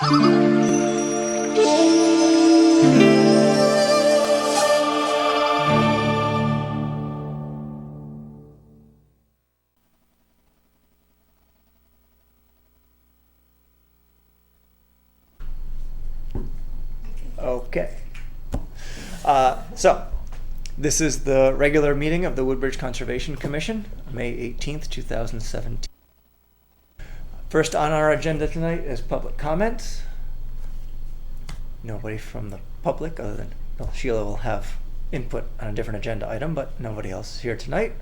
Okay. So, this is the regular meeting of the Woodbridge Conservation Commission, May 18th, 2017. First on our agenda tonight is public comments. Nobody from the public other than, well, Sheila will have input on a different agenda item, but nobody else is here tonight.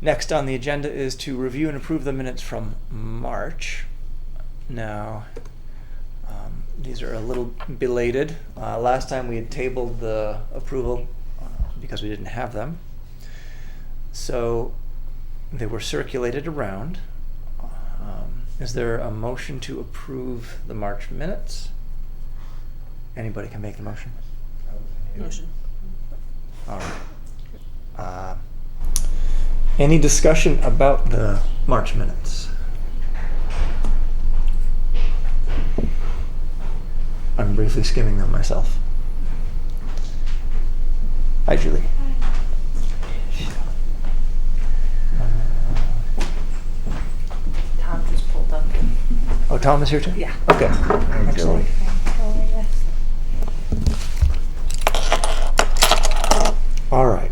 Next on the agenda is to review and approve the minutes from March. Now, these are a little belated. Last time we had tabled the approval because we didn't have them. So they were circulated around. Is there a motion to approve the March minutes? Anybody can make the motion? Motion. All right. Any discussion about the March minutes? I'm briefly skimming them myself. Hi, Julie. Tom just pulled up. Oh, Tom is here too? Yeah. Okay. Excellent. All right.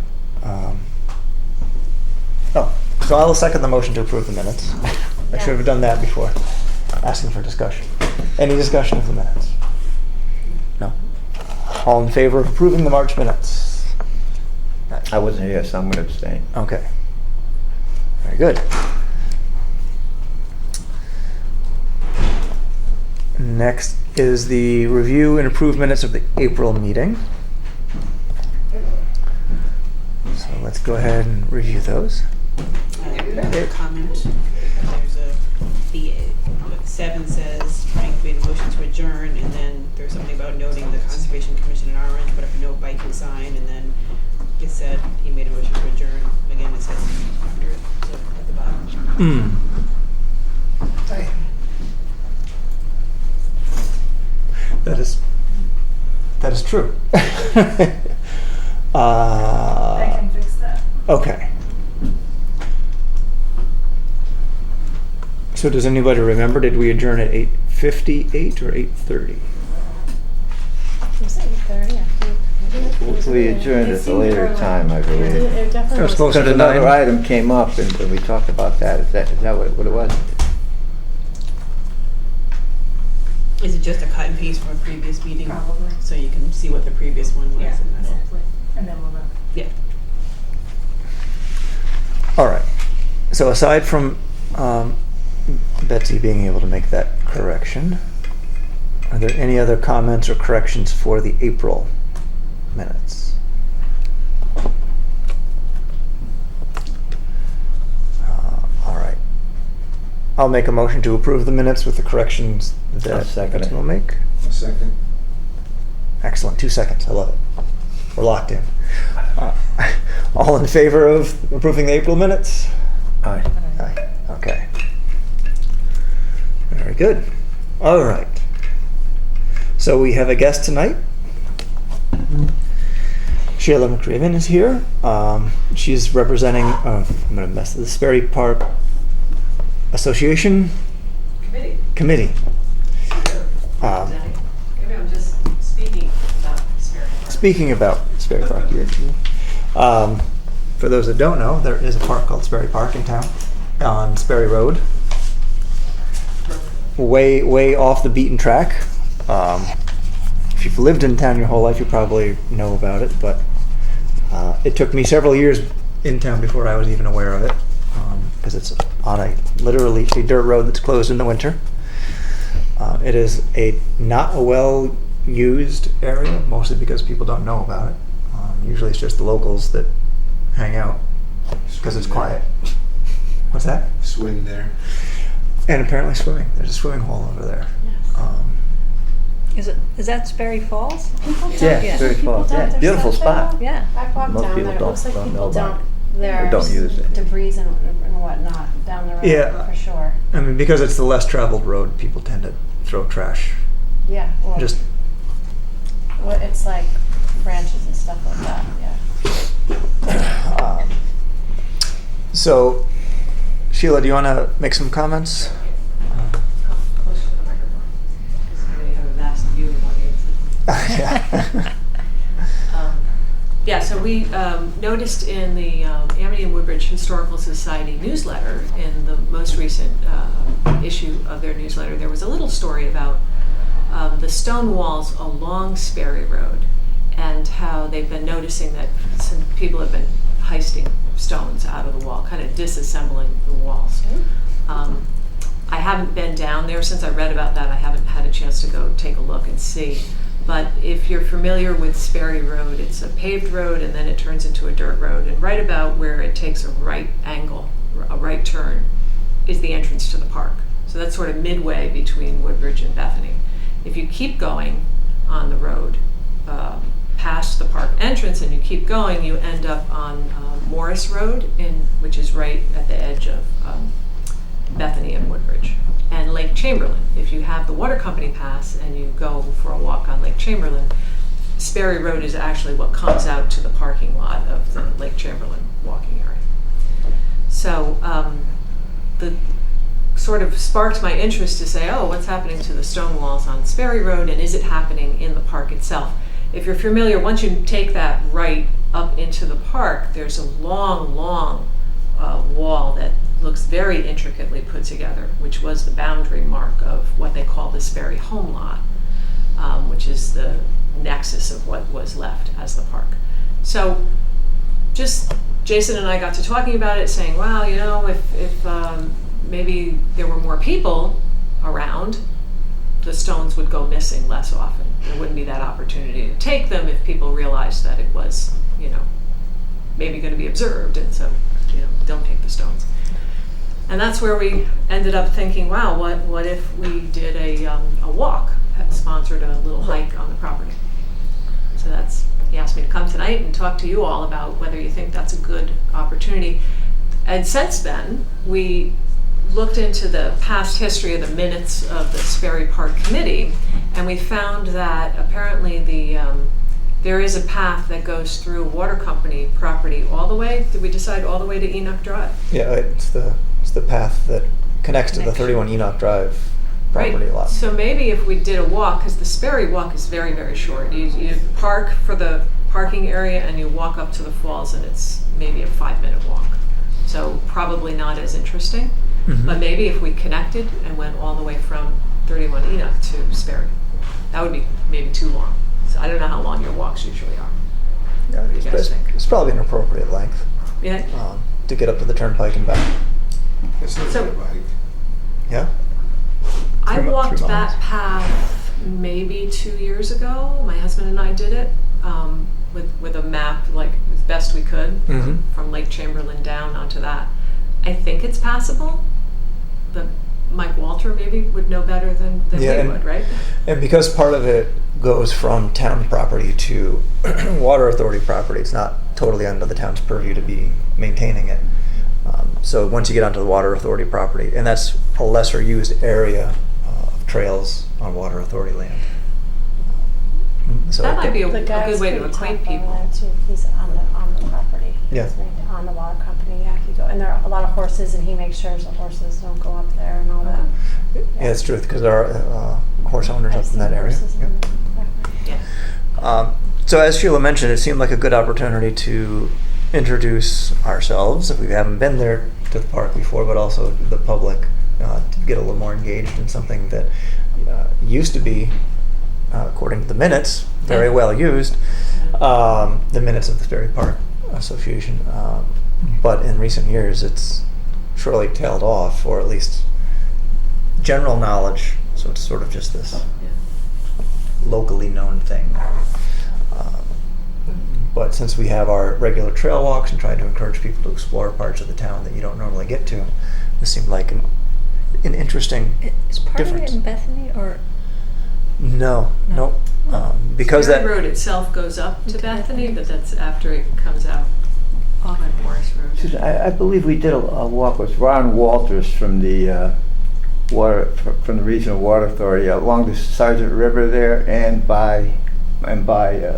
So I'll second the motion to approve the minutes. I should have done that before asking for discussion. Any discussion of the minutes? No. All in favor of approving the March minutes? I wasn't here, so I'm going to abstain. Okay. Very good. Next is the review and approve minutes of the April meeting. So let's go ahead and review those. Another comment. There's the 7 says Frank made a motion to adjourn, and then there's something about noting the Conservation Commission in orange, put up a note by can sign, and then it said he made a motion to adjourn. Again, it says after it, so at the bottom. That is true. I can fix that. Okay. So does anybody remember, did we adjourn at 8:58 or 8:30? It was 8:30, I think. We adjourned at a later time, I believe. It definitely It was was. closer Because to another 9. item came up and we talked about that. Is that what it was? Is it just a cut and paste from a previous meeting? Probably. So you can see what the previous one was. Yeah, and that's all. exactly. And then we'll know. Yeah. All right. So aside from Betsy being able to make that correction, are there any other comments or corrections for the April minutes? All right. I'll make a motion to approve the minutes with the corrections I'll that second Betsy it. will make. A second. Excellent. 2 seconds. I love it. We're locked in. All in favor of approving the April minutes? Aye. Aye. Okay. Very good. All right. So we have a guest tonight. Sheila McRaven is here. She's representing, I'm going to mess this, the Sperry Park Association Committee. Maybe I'm just speaking about Sperry Park. Speaking about Sperry Park, for those that don't know, there is a park called Sperry Park in town on Sperry Road. Way off the beaten track. If you've lived in town your whole life, you probably know about it, but it took me several years in town before I was even aware of it, because it's on literally a dirt road that's closed in the winter. It is not a well-used area, mostly because people don't know about it. Usually it's just the locals that hang out because it's quiet. What's that? Swing there. And apparently swimming. There's a swimming hole over there. Yes. Is that Sperry Falls? Yeah, Sperry Falls. Yeah, beautiful spot. Yeah. I've walked Most down people there. It looks like don't people know about don't. There's Don't use it. debris and whatnot down the road Yeah. for sure. I mean, because it's the less traveled road, people tend to throw trash. Yeah, well, Just well, it's like branches and stuff like that, yeah. so, Sheila, do you want to make some comments? Come closer to the microphone, because I know you have a vast view of what Yeah. Yeah, so we noticed in the Amity and Woodbridge Historical Society newsletter, in the most recent issue of their newsletter, there was a little story about the stone walls along Sperry Road and how they've been noticing that some people have been heisting stones out of the wall, kind of disassembling the walls. I haven't been down there since I read about that. I haven't had a chance to go take a look and see. But if you're familiar with Sperry Road, it's a paved road and then it turns into a dirt road. And right about where it takes a right angle, a right turn, is the entrance to the park. So that's sort of midway between Woodbridge and Bethany. If you keep going on the road past the park entrance and you keep going, you end up on Morris Road, which is right at the edge of Bethany and Woodbridge. And Lake Chamberlain. If you have the water company pass and you go for a walk on Lake Chamberlain, Sperry Road is actually what comes out to the parking lot of the Lake Chamberlain walking area. So the sort of sparked my interest to say, oh, what's happening to the stone walls on Sperry Road, and is it happening in the park itself? If you're familiar, once you take that right up into the park, there's a long, long wall that looks very intricately put together, which was the boundary mark of what they call the Sperry home lot, which is the nexus of what was left as the park. So just Jason and I got to talking about it, saying, wow, you know, if maybe there were more people around, the stones would go missing less often. There wouldn't be that opportunity to take them if people realized that it was, you know, maybe going to be observed, and so, you know, don't take the stones. And that's where we ended up thinking, wow, what if we did a walk, sponsored a little hike on the property. So he asked me to come tonight and talk to you all about whether you think that's a good opportunity. And since then, we looked into the past history of the minutes of the Sperry Park Committee, and we found that apparently there is a path that goes through water company property all the way. Did we decide all the way to Enoch Drive? Yeah, it's the path that connects to the 31 Enoch Drive property lot. So maybe if we did a walk, because the Sperry walk is very, very short. You park for the parking area and you walk up to the falls, and it's maybe a 5-minute walk. So probably not as interesting. Mm-hmm. But maybe if we connected and went all the way from 31 Enoch to Sperry, that would be maybe too long. So I don't know how long your walks usually are. Yeah, What do you guys think? it's probably an appropriate length Yeah. to get up to the turnpike and back. It's not So- a bike. Yeah? I 3 walked miles. that path maybe 2 years ago. My husband and I did it with a map, like as best we could, Mhm. from Lake Chamberlain down onto that. I think it's passable, but Mike Walter maybe would know better than Yeah, we and- would, right? And because part of it goes from town property to water authority property, it's not totally under the town's purview to be maintaining it. So once you get onto the water authority property, and that's a lesser used area of trails on water authority land. So That might be a The guy's good way to pretty acquaint tough on people. that, too. He's on the property. Yeah. He's on the water company, yeah, and there are a lot of horses, and he makes sure the horses don't go up there and all that. Yeah, it's true, because there are horse owners I've up in seen that area. horses in Yep. the property. Yeah. So as Sheila mentioned, it seemed like a good opportunity to introduce ourselves, if we haven't been there to the park before, but also the public to get a little more engaged in something that used to be, according to the minutes, very well used, the minutes of the Sperry Park Association. But in recent years, it's surely tailed off, or at least general knowledge, so it's sort of just this Yeah. locally known thing. But since we have our regular trail walks and trying to encourage people to explore parts of the town that you don't normally get to, this seemed like an interesting Is part difference. of it in Bethany, or? No, No. because Sperry that Road itself goes up to To Bethany, Bethany. but that's after it comes out on Morris Road. Susan, I believe we did a walk with Ron Walters from the water from the Regional Water Authority along the Sargent River there and by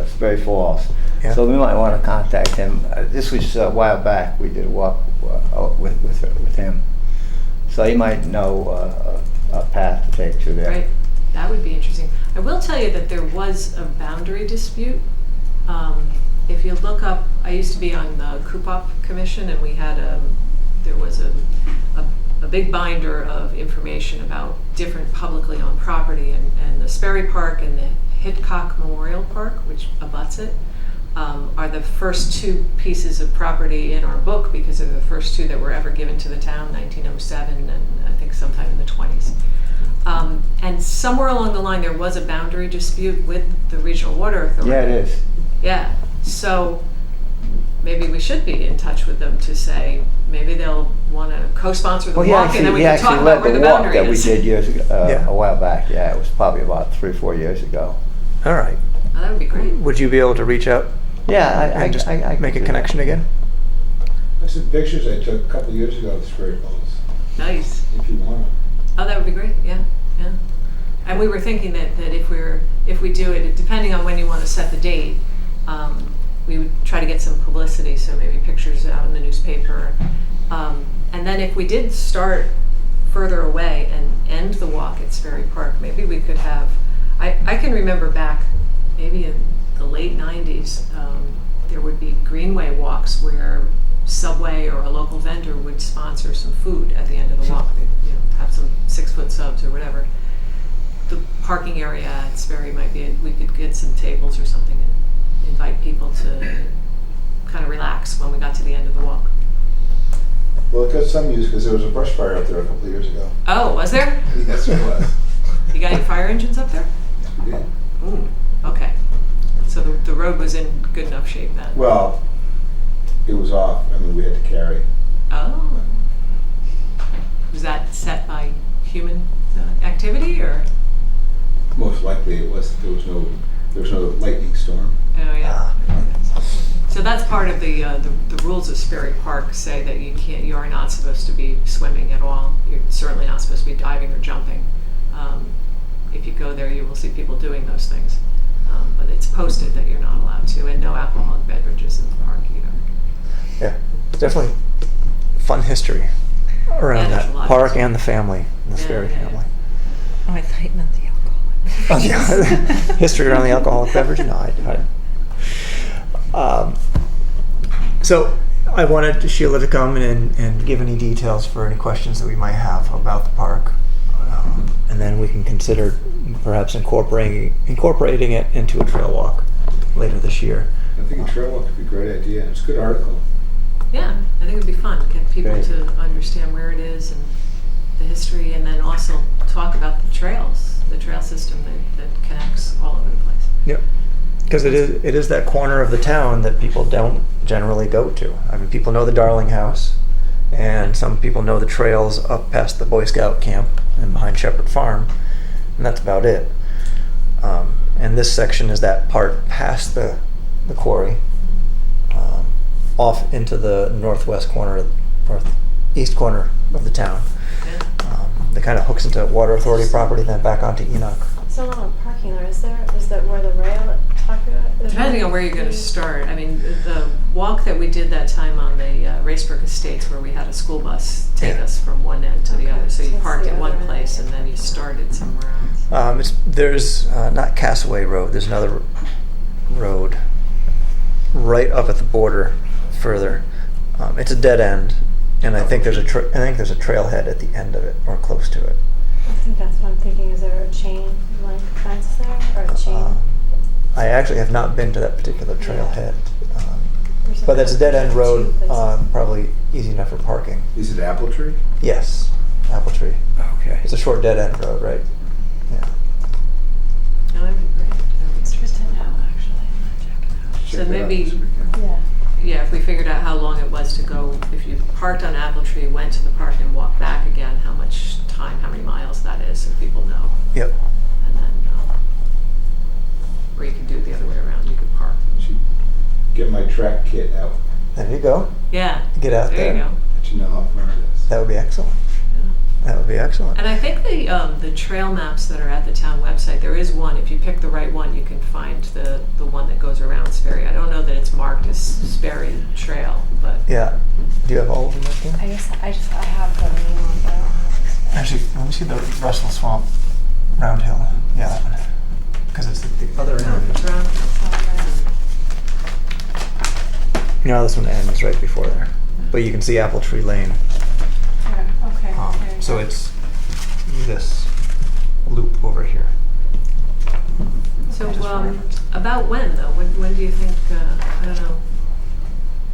Sperry Falls. Yeah. So we might want to contact him. This was a while back. We did a walk with him, so he might know a path to take through there. Right, that would be interesting. I will tell you that there was a boundary dispute. If you look up, I used to be on the Coopop Commission, and we had there was a big binder of information about different publicly owned property, and the Sperry Park and the Hitchcock Memorial Park, which abuts it, are the first two pieces of property in our book because they're the first two that were ever given to the town, 1907 and I think sometime in the 20s. And somewhere along the line there was a boundary dispute with the Regional Water Authority. Yeah, it is. Yeah, so maybe we should be in touch with them to say maybe they'll want to co-sponsor the walk, and then we can talk about where the boundary that is. we did years ago, Yeah. a while back. Yeah, it was probably about 3 or 4 years ago. All right. Oh, that would be great. Would you be able to reach out Yeah, and just make a can do connection that. again? That's some pictures I took a couple of years ago of Sperry Falls, Nice. if you want them. Oh, that would be great. Yeah, yeah. And we were thinking that if we do it, depending on when you want to set the date, we would try to get some publicity, so maybe pictures out in the newspaper. And then if we did start further away and end the walk at Sperry Park, maybe we could have, I can remember back maybe in the late 90s, there would be greenway walks where Subway or a local vendor would sponsor some food at the end of the walk. They'd, have some 6-foot subs or whatever. The parking area at Sperry might be, we could get some tables or something and invite people to kind of relax when we got to the end of the walk. Well, it got some use because there was a brush fire up there a couple of years ago. Oh, was there? Yes, there was. You got any fire engines up there? Yes, we did. Ooh, okay. So the road was in good enough shape then? Well, it was off. I mean, we had to carry. Oh. Was that set by human activity or? Most likely it was. There was no lightning storm. Oh, yeah. So that's part of the rules of Sperry Park say that you are not supposed to be swimming at all. You're certainly not supposed to be diving or jumping. If you go there, you will see people doing those things. But it's posted that you're not allowed to, and no alcoholic beverages in the park either. Yeah, it's definitely fun history around Yeah, there's that a lot of park history. and the family, the Yeah, Sperry yeah, family. Oh, I thought you meant the alcohol. Oh, yeah. History around the alcoholic beverage? No, so I wanted Sheila to come and give any details for any questions that we might have about the park. And then we can consider perhaps incorporating it into a trail walk later this year. I think a trail walk would be a great idea. It's a good article. Yeah, I think it would be fun, get people Great. to understand where it is and the history, and then also talk about the trails, the trail system that connects all over the place. Yep. Because it is that corner of the town that people don't generally go to. I mean, people know the Darling House, and some people know the trails up past the Boy Scout camp and behind Shepherd Farm, and that's about it. And this section is that part past the quarry, off into the northwest corner, northeast corner of the town. Yeah. That kind of hooks into Water Authority property, then back onto Enoch. So a lot of parking there, is there? Is that where the rail talking about? Depending on where you're going to start. I mean, the walk that we did that time on the Racebrook Estates, where we had a school bus take Yeah. us from one end to the Okay, other. So you so it's parked the at one other end. place and then you started somewhere else. There's not Castaway Road. There's another road right up at the border further. It's a dead end, and I think there's a trailhead at the end of it or close to it. I think that's what I'm thinking. Is there a chain link fence there or a chain? I actually have not been to that particular trailhead, There's but that's a dead end two road. places. Probably easy enough for parking. Is it Apple Tree? Yes, Apple Tree. Okay. It's a short dead end road, right? Yeah. No, that would be great. That would be It's interesting. written out, actually. I'm not checking it out. So Check that out maybe- this weekend. Yeah. Yeah, if we figured out how long it was to go, if you parked on Apple Tree, went to the park and walked back again, how much time, how many miles that is, so people know. Yep. And then, or you could do it the other way around, you could park. Should get my track kit out. There you go. Yeah. Get out There you go. Let you know how far it is. That would be excellent. Yeah. That would be excellent. And I think the trail maps that are at the town website, there is one, if you pick the right one, you can find the one that goes around Sperry. I don't know that it's marked as Sperry Trail, but. Yeah. Do you have all of them right there? I have the name on, but I don't have the Actually, let me see the Russell Swamp Round Hill. Yeah, that one. Because it's the other No, end. it's around. No, this one ends right before there. But you can see Apple Tree Lane. Okay. There you So go. it's this loop over here. So, Just for reference. about when though? When do you think, I don't know.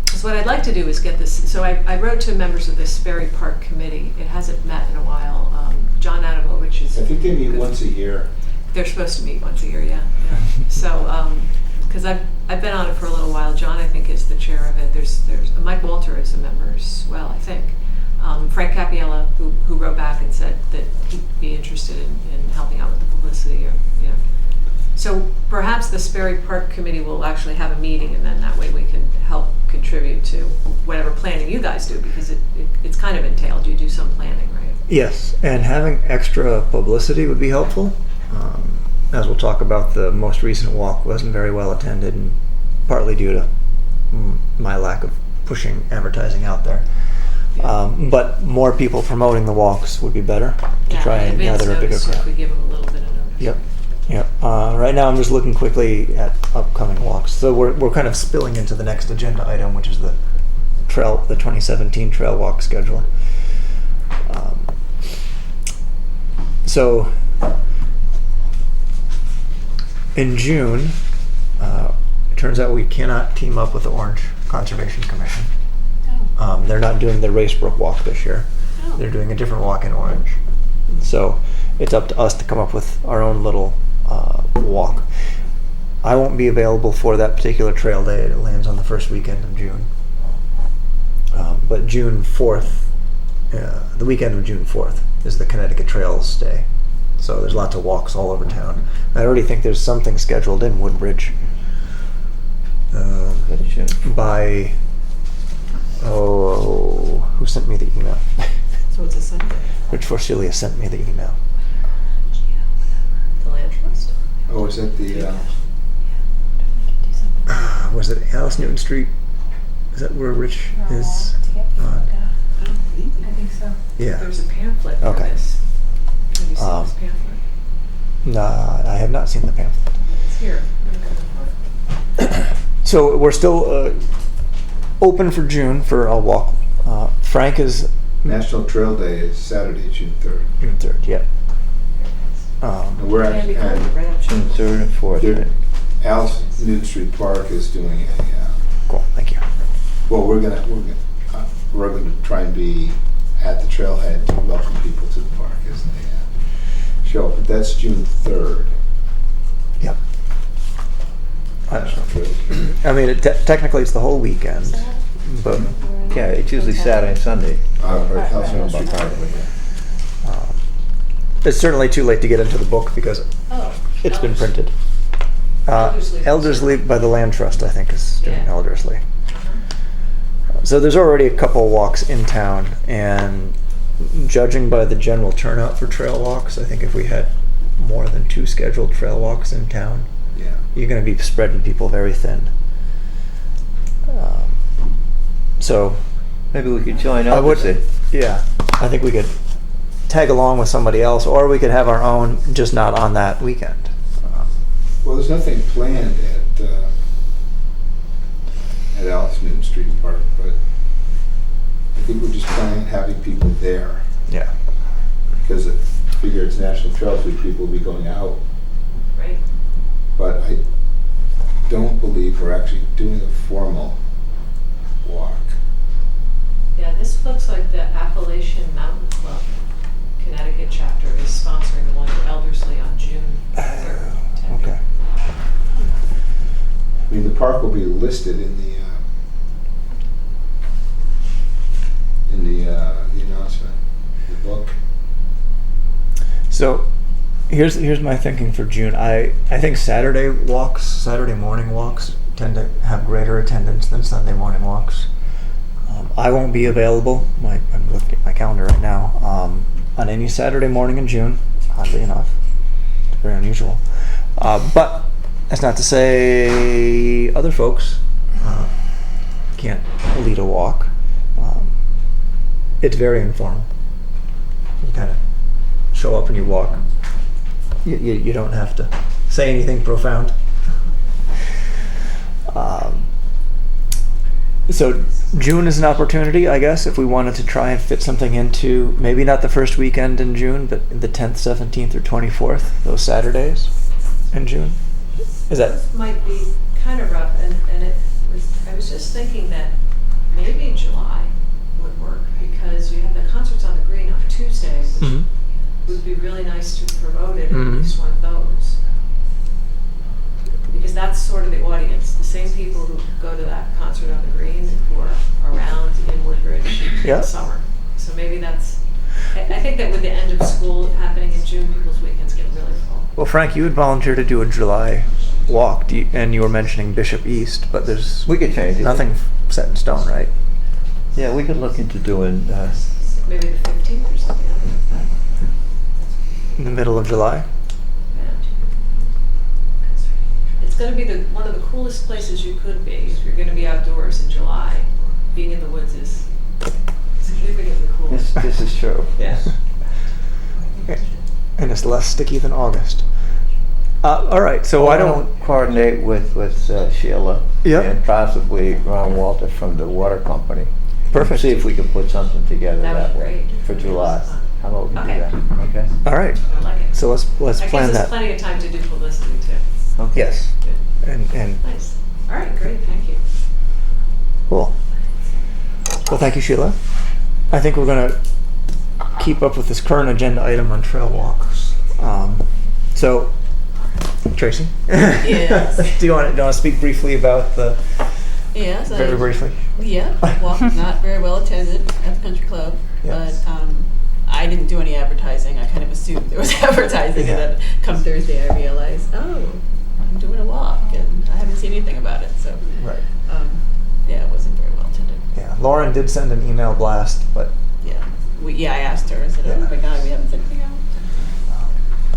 Because what I'd like to do is get this, so I wrote to members of the Sperry Park Committee. It hasn't met in a while. John Adamovich is. I think they meet good. once a year. They're supposed to meet once a year, yeah. So, because I've been on it for a little while. John, I think, is the chair of it. There's Mike Walter is a member as well, I think. Frank Capiella, who wrote back and said that he'd be interested in helping out with the publicity, or So perhaps the Sperry Park Committee will actually have a meeting, and then that way we can help contribute to whatever planning you guys do, because it's kind of entailed. You do some planning, right? Yes, and having extra publicity would be helpful. As we'll talk about, the most recent walk wasn't very well attended, and partly due to my lack of pushing advertising out there. But more people promoting the walks would be better to try and gather a bigger If we crowd. give them a little bit of notice. Yep. Right now I'm just looking quickly at upcoming walks. So we're kind of spilling into the next agenda item, which is the 2017 trail walk schedule. So in June, it turns out we cannot team up with the Orange Conservation Commission. They're not doing the Racebrook walk this year. Oh. They're doing a different walk in Orange. So it's up to us to come up with our own little walk. I won't be available for that particular trail day. It lands on the first weekend of June. But June 4th, the weekend of June 4th, is the Connecticut Trails Day. So there's lots of walks all over town. I already think there's something scheduled in Woodbridge by, who sent me the email? So it's a Sunday. Rich Forcilia sent me the email. The land trust. Oh, is that the, Was it Alice Newton Street? Is that where Rich is? I don't think. I think so. Yeah. There's a pamphlet for Okay. this. Have you seen Um, this pamphlet? Nah, I have not seen the pamphlet. It's here. So we're still open for June for a walk. Frank is National Trail Day is Saturday, June 3rd. June 3rd, yeah. And we're Can be actually, cold, and right up June 3rd and 4th, There- right? Alice Newton Street Park is doing Cool, thank you. well, we're gonna try and be at the trailhead to welcome people to the park as they show up. But that's June 3rd. Yep. National Trail Day. I mean, technically it's the whole weekend, but Yeah, it's usually Saturday and Sunday. Or Right, Alice right. Newton Street Park. it's certainly too late to get into the book because it's been printed. Eldersley. Eldersley by the Land Trust, I think, is doing Yeah. Eldersley. So there's already a couple walks in town, and judging by the general turnout for trail walks, I think if we had more than 2 scheduled trail walks in town, Yeah. you're going to be spreading people very thin. So Maybe we could join I up would, and say, yeah, I think we could tag along with somebody else, or we could have our own, just not on that weekend. Well, there's nothing planned at Alice Newton Street Park, but I think we're just planning on having people there. Yeah. Because I figure it's National Trail Week, people will be going out. Right. But I don't believe we're actually doing a formal walk. Yeah, this looks like the Appalachian Mountain Club, Connecticut chapter, is sponsoring the one at Eldersley on June 3rd. Okay. I mean, the park will be listed in the announcement, the book. So here's my thinking for June. I think Saturday morning walks tend to have greater attendance than Sunday morning walks. I won't be available. I'm looking at my calendar right now. on any Saturday morning in June, oddly enough. Very unusual. But that's not to say other folks can't lead a walk. It's very informal. You kind of show up and you walk. You don't have to say anything profound. So June is an opportunity, I guess, if we wanted to try and fit something into maybe not the first weekend in June, but the 10th, 17th, or 24th, those Saturdays in June. Is that? This might be kind of rough, and I was just thinking that maybe July would work, because you have the concerts on the green on Tuesday, which Mhm. would be really nice to promote it, Mhm. at least one of those. Because that's sort of the audience, the same people who go to that concert on the green who are around in Woodbridge in Yeah. the summer. So maybe that's, I think that with the end of school happening in June, people's weekends get really full. Well, Frank, you would volunteer to do a July walk, and you were mentioning Bishop East, but there's We could change it. nothing set in stone, right? Yeah, we could look into doing, Maybe the 15th or something, I don't know. In the middle of July. Yeah. It's going to be one of the coolest places you could be if you're going to be outdoors in July. Being in the woods is significantly cooler. this is true. Yeah. And it's less sticky than August. All right, so why don't coordinate with Sheila Yeah. and possibly Ron Walter from the water company. Perfect. See if we can put something together That that would be way great. for July. How about we Okay. do that? Okay. All right, I like it. so let's That plan gives us that. plenty of time to do publicity too. Okay. Yes, Good. and Nice. All right, great, thank you. cool. Well, thank you, Sheila. I think we're gonna keep up with this current agenda item on trail walks. So, Tracy. Yes. Do you want to speak briefly about the Yes. very briefly? Yeah. Well, not very well attended at the country club, Yes. but I didn't do any advertising. I kind of assumed there was advertising, Yeah. and then come Thursday I realized, oh, I'm doing a walk, and I haven't seen anything about it. So, Right. yeah, it wasn't very well attended. Yeah. Lauren did send an email blast, but Yeah. I asked her. I said, Yeah. oh my God, we haven't sent anything out.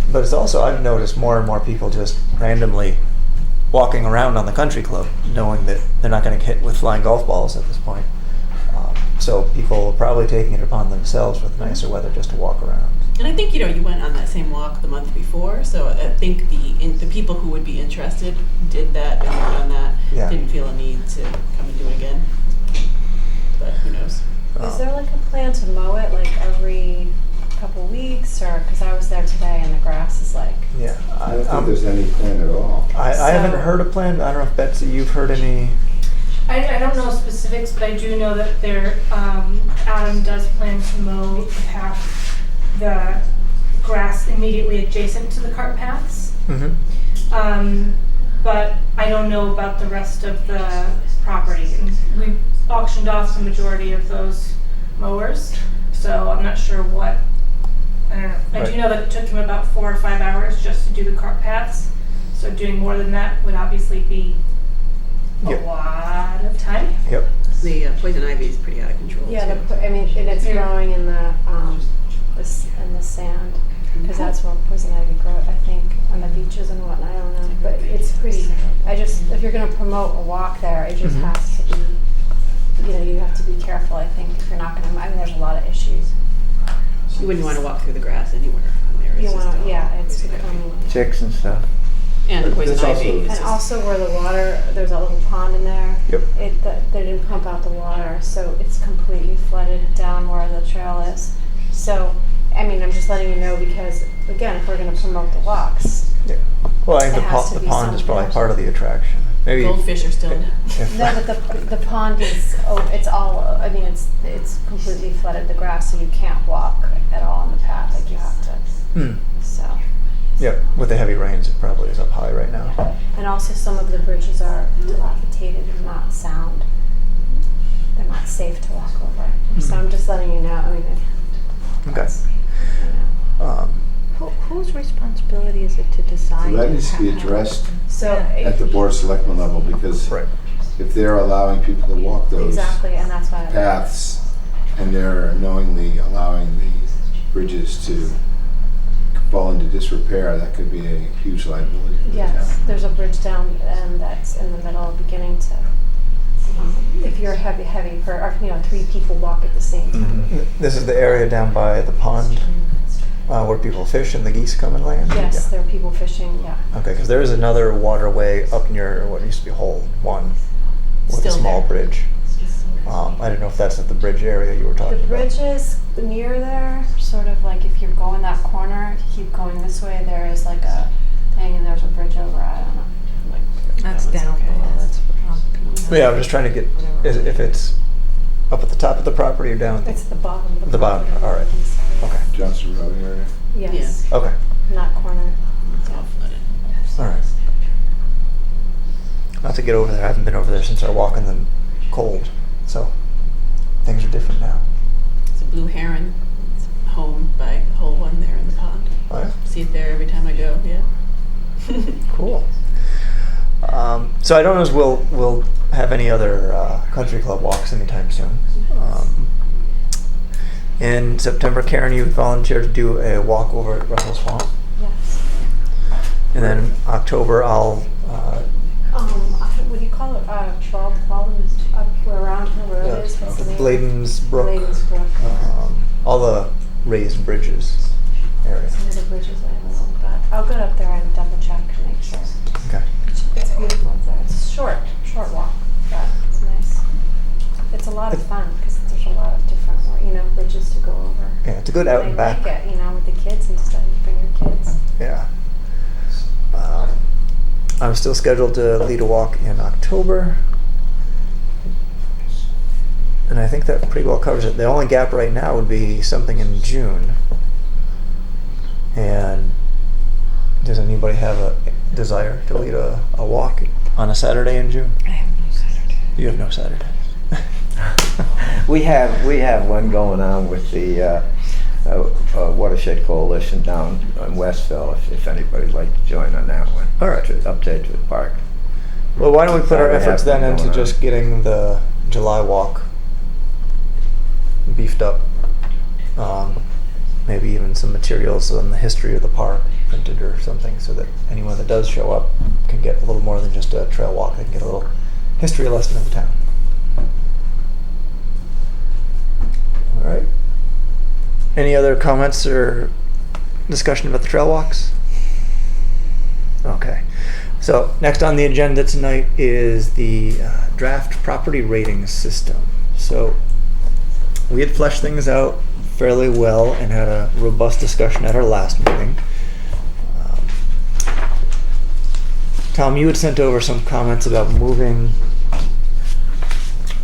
but it's also, I've noticed more and more people just randomly walking around on the country club, knowing that they're not going to get hit with flying golf balls at this point. So people are probably taking it upon themselves with nicer weather just to walk around. And I think you went on that same walk the month before, so I think the people who would be interested did that and were on that. Yeah. Didn't feel a need to come and do it again. But who knows? Is there like a plan to mow it like every couple weeks, or because I was there today and the grass is like Yeah. I don't think there's any plan at all. I haven't So- heard a plan. I don't know if Betsy, you've heard any. I don't know specifics, but I do know that Adam does plan to mow the grass immediately adjacent to the cart paths. Mm-hmm. But I don't know about the rest of the property. And we auctioned off the majority of those mowers, so I'm not sure what. I don't know. I Right. do know that it took him about 4 or 5 hours just to do the cart paths. So doing more than that would obviously be a Yep. lot of time. Yep. The poison ivy is pretty out of control. yeah. too. And it's Yeah. growing in the sand because that's where poison ivy grows. I think on the beaches and whatnot. I don't know, but it's pretty. If you're gonna promote a walk there, it just Mhm. has to be. You have to be careful. I think if you're not gonna. I mean, there's a lot of issues. You wouldn't want to walk through the grass anywhere on there. It's You just want, all it's poison ivy. becoming. Chicks and stuff. And the But poison there's also- ivy. is And just- also where the water, there's a little pond in there. Yep. They didn't pump out the water, so it's completely flooded down where the trail is. So, I mean, I'm just letting you know because, again, if we're gonna promote the walks, Yeah. Well, I think It the, has po- to the be pond is probably somewhere. part of the attraction. Maybe. Goldfish are still in it. if- no, but the pond is, it's all, I mean, it's completely flooded the grass, so you can't walk at all on the path, like you have to, Hmm. so. Yep. With the heavy rains, it probably is up high right now. And also some of the bridges are dilapidated and not sound. They're not safe to walk over. So I'm just letting you know, I mean, Okay. you know. Whose responsibility is it to decide? So that needs to be how- addressed So, at the board of selectmen level, because Right. if they're allowing people to walk those exactly, and that's why. paths and they're knowingly allowing the bridges to fall into disrepair, that could be a huge liability for the town. Yes, there's a bridge down that's in the middle, beginning to, if you're heavy, or, 3 people walk at the same time. This is the area down by the pond where people fish and the geese come and land? Yes, Yeah. there are people fishing, yeah. Okay, because there is another waterway up near what used to be Hole 1 with Still a small there. bridge. I don't know if that's at the bridge area you were talking The about. bridge is near there, sort of like if you're going that corner, if you keep going this way, there is like a thing and there's a bridge over, I don't know. That's That one's down okay. below, that's Yeah, I'm just trying to get, if it's up at the top of the property or down at It's the bottom of the The bottom, property, all right. inside. Okay, Johnson Road area. Yes, okay, not corner. It's all flooded. all right. Not to get over there, I haven't been over there since our walk in the cold, so things are different now. It's a blue heron. It's home by Hole 1 there in the pond. Oh yeah? See it there every time I go, yeah. Cool. So I don't know if we'll have any other country club walks anytime soon. In September, Karen, you volunteered to do a walk over at Russell Swamp, Yes. and then in October I'll What do you call it? Baldwin's up where around the road is. What's the name? Bladen's Brook, Bladen's Brook. all the raised bridges area. Some of the bridges I don't know, but I'll go up there and double check and make sure. Okay. It's beautiful up there. It's a short walk, but it's nice. It's a lot of fun because there's a lot of different, bridges to go over. Yeah, it's a good out I and back. like it, with the kids and stuff. You bring your kids. Yeah. I'm still scheduled to lead a walk in October. And I think that pretty well covers it. The only gap right now would be something in June. And does anybody have a desire to lead a walk on a Saturday in June? I have no Saturday. You have no Saturday. We have one going on with the Watershed Coalition down in Westville, if anybody'd like to join on that one. All right. Up to Edgewood Park. Well, why don't we put our We have efforts then one into going just on. getting the July walk beefed up. Maybe even some materials on the history of the park printed or something, so that anyone that does show up can get a little more than just a trail walk. They can get a little history lesson of the town. All right. Any other comments or discussion about the trail walks? Okay. So next on the agenda tonight is the draft property rating system. So we had fleshed things out fairly well and had a robust discussion at our last meeting. Tom, you had sent over some comments about moving,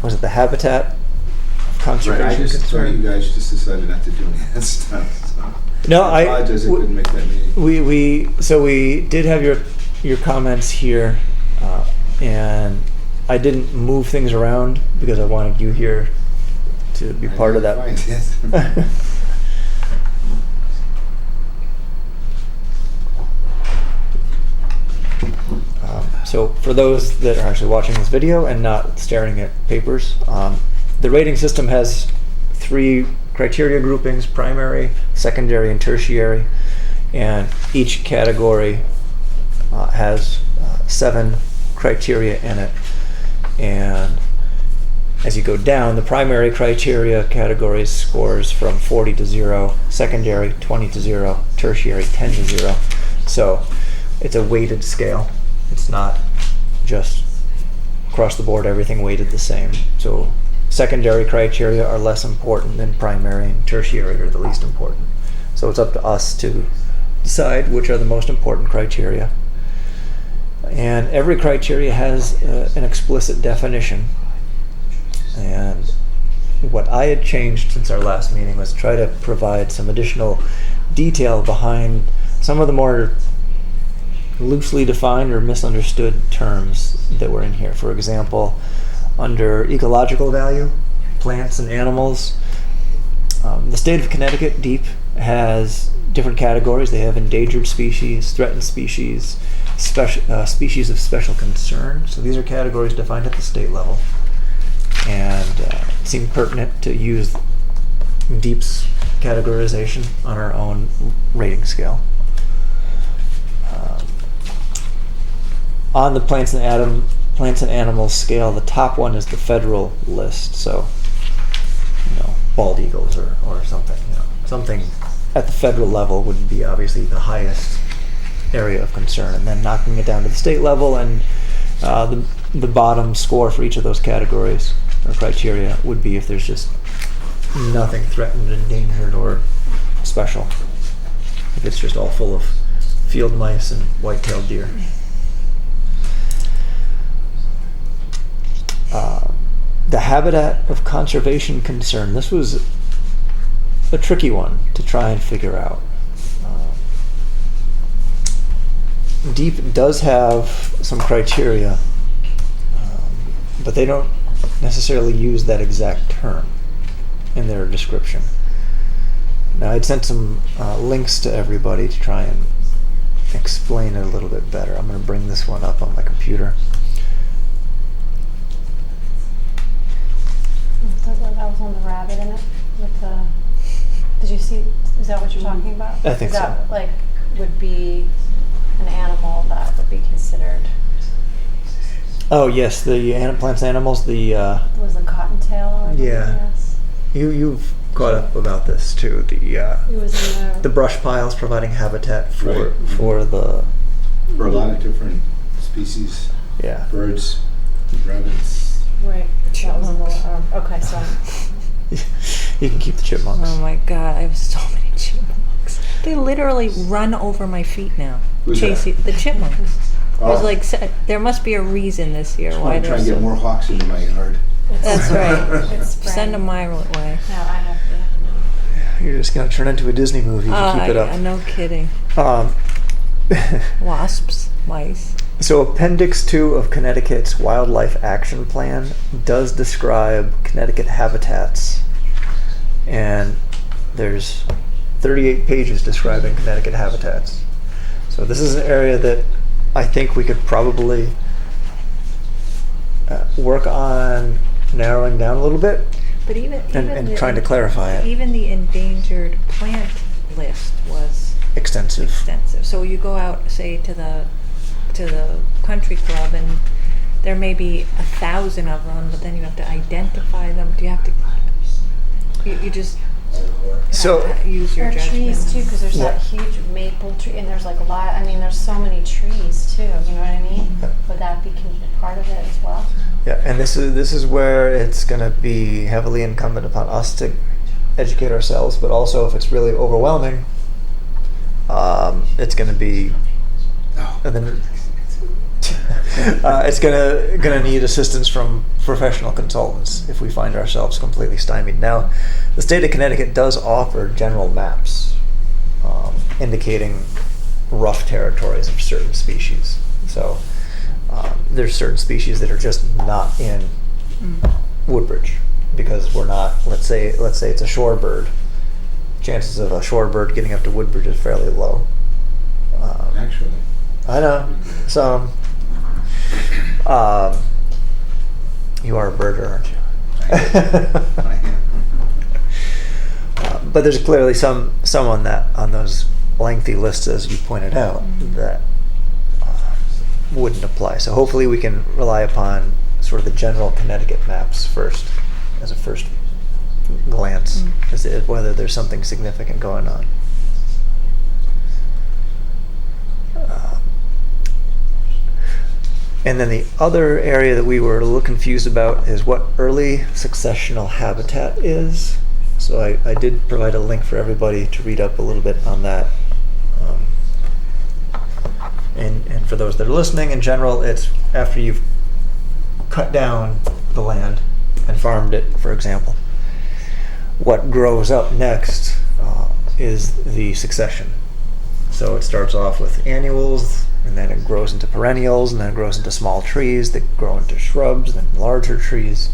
was it the habitat conservation Right, I just thought concern? you guys just decided not to do any of that stuff, so. No, I apologize I couldn't make that meeting. We did have your comments here, and I didn't move things around because I wanted you here to be part of that. Fine, yes. So for those that are actually watching this video and not staring at papers, the rating system has 3 criteria groupings: primary, secondary, and tertiary. And each category has 7 criteria in it. And as you go down, the primary criteria categories scores from 40 to 0, secondary 20 to 0, tertiary 10 to 0. So it's a weighted scale. It's not just across the board everything weighted the same. So secondary criteria are less important than primary, and tertiary are the least important. So it's up to us to decide which are the most important criteria. And every criteria has an explicit definition. And what I had changed since our last meeting was try to provide some additional detail behind some of the more loosely defined or misunderstood terms that were in here. For example, under ecological value, plants and animals, the state of Connecticut, DEEP, has different categories. They have endangered species, threatened species, species of special concern. So these are categories defined at the state level. And it seemed pertinent to use DEEP's categorization on our own rating scale. On the plants and animals scale, the top one is the federal list. So, bald eagles or something. Something at the federal level would be obviously the highest area of concern, and then knocking it down to the state level, and the bottom score for each of those categories or criteria would be if there's just nothing threatened, endangered, or special. If it's just all full of field mice and white-tailed deer. The habitat of conservation concern. This was a tricky one to try and figure out. DEEP does have some criteria, but they don't necessarily use that exact term in their description. Now, I'd sent some links to everybody to try and explain it a little bit better. I'm going to bring this one up on my computer. That was on the rabbit in it with the. Did you see? Is that what you're talking about? I think is that, so. Would be an animal that would be considered. Oh yes, the plants and animals. The was the cottontail? Or yeah. Yes. You've caught up about this too. It was in The brush piles providing habitat for Right. for the For a lot of different species, yeah. birds, rabbits. right. That was in the. Okay, so. You can keep the chipmunks. Oh my god, I have so many chipmunks. They literally run over my feet now. Who's that? Chasing the chipmunks. Oh. There's there must be a reason this year why I'm trying to there's get more hawks into my yard. That's right. It's spring. Send them my way. No, I have to. You're just gonna turn into a Disney movie if you keep it up. Yeah, no kidding. Um, Wasps, mice. So Appendix 2 of Connecticut's Wildlife Action Plan does describe Connecticut habitats. And there's 38 pages describing Connecticut habitats. So this is an area that I think we could probably work on narrowing down a little bit But even and trying to clarify it. Even the endangered plant list was Extensive. extensive. So you go out, say, to the country club, and there may be 1,000 of them, but then you have to identify them. Do you have to? You just So use your There are judgment. trees too, because there's Yeah. that huge maple tree, and there's there's so many trees too. You know what I mean? Would that be part of it as well? yeah, and this is where it's going to be heavily incumbent upon us to educate ourselves, but also if it's really overwhelming, it's going to be then it's gonna need assistance from professional consultants if we find ourselves completely stymied. Now, the state of Connecticut does offer general maps indicating rough territories of certain species. So there's certain species that are just not in Woodbridge because we're not. Let's say it's a shorebird. Chances of a shorebird getting up to Woodbridge is fairly low. Actually. I know. So, you are a birder, aren't you? I am. But there's clearly some on those lengthy lists, as you pointed out, that wouldn't apply. So hopefully we can rely upon sort of the general Connecticut maps first, as a first glance, as to whether there's something significant going on. And then the other area that we were a little confused about is what early successional habitat is. So I did provide a link for everybody to read up a little bit on that. And for those that are listening, in general, it's after you've cut down the land and farmed it, for example. What grows up next is the succession. So it starts off with annuals, and then it grows into perennials, and then it grows into small trees that grow into shrubs, then larger trees,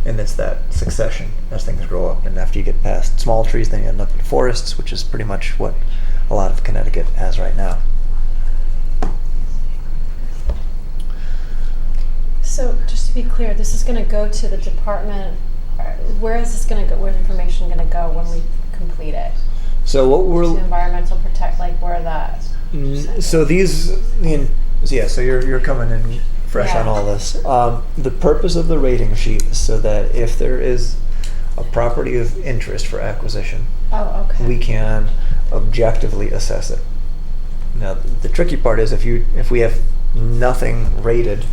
and it's that succession as things grow up. And after you get past small trees, then you end up in forests, which is pretty much what a lot of Connecticut has right now. So just to be clear, this is going to go to the department. Where is this going to go? Where's information going to go when we complete it? So what To we're environmental protect, like where that? so so you're coming in fresh on Yeah. all this. The purpose of the rating sheet is so that if there is a property of interest for acquisition, Oh, okay. we can objectively assess it. Now, the tricky part is if we have nothing rated,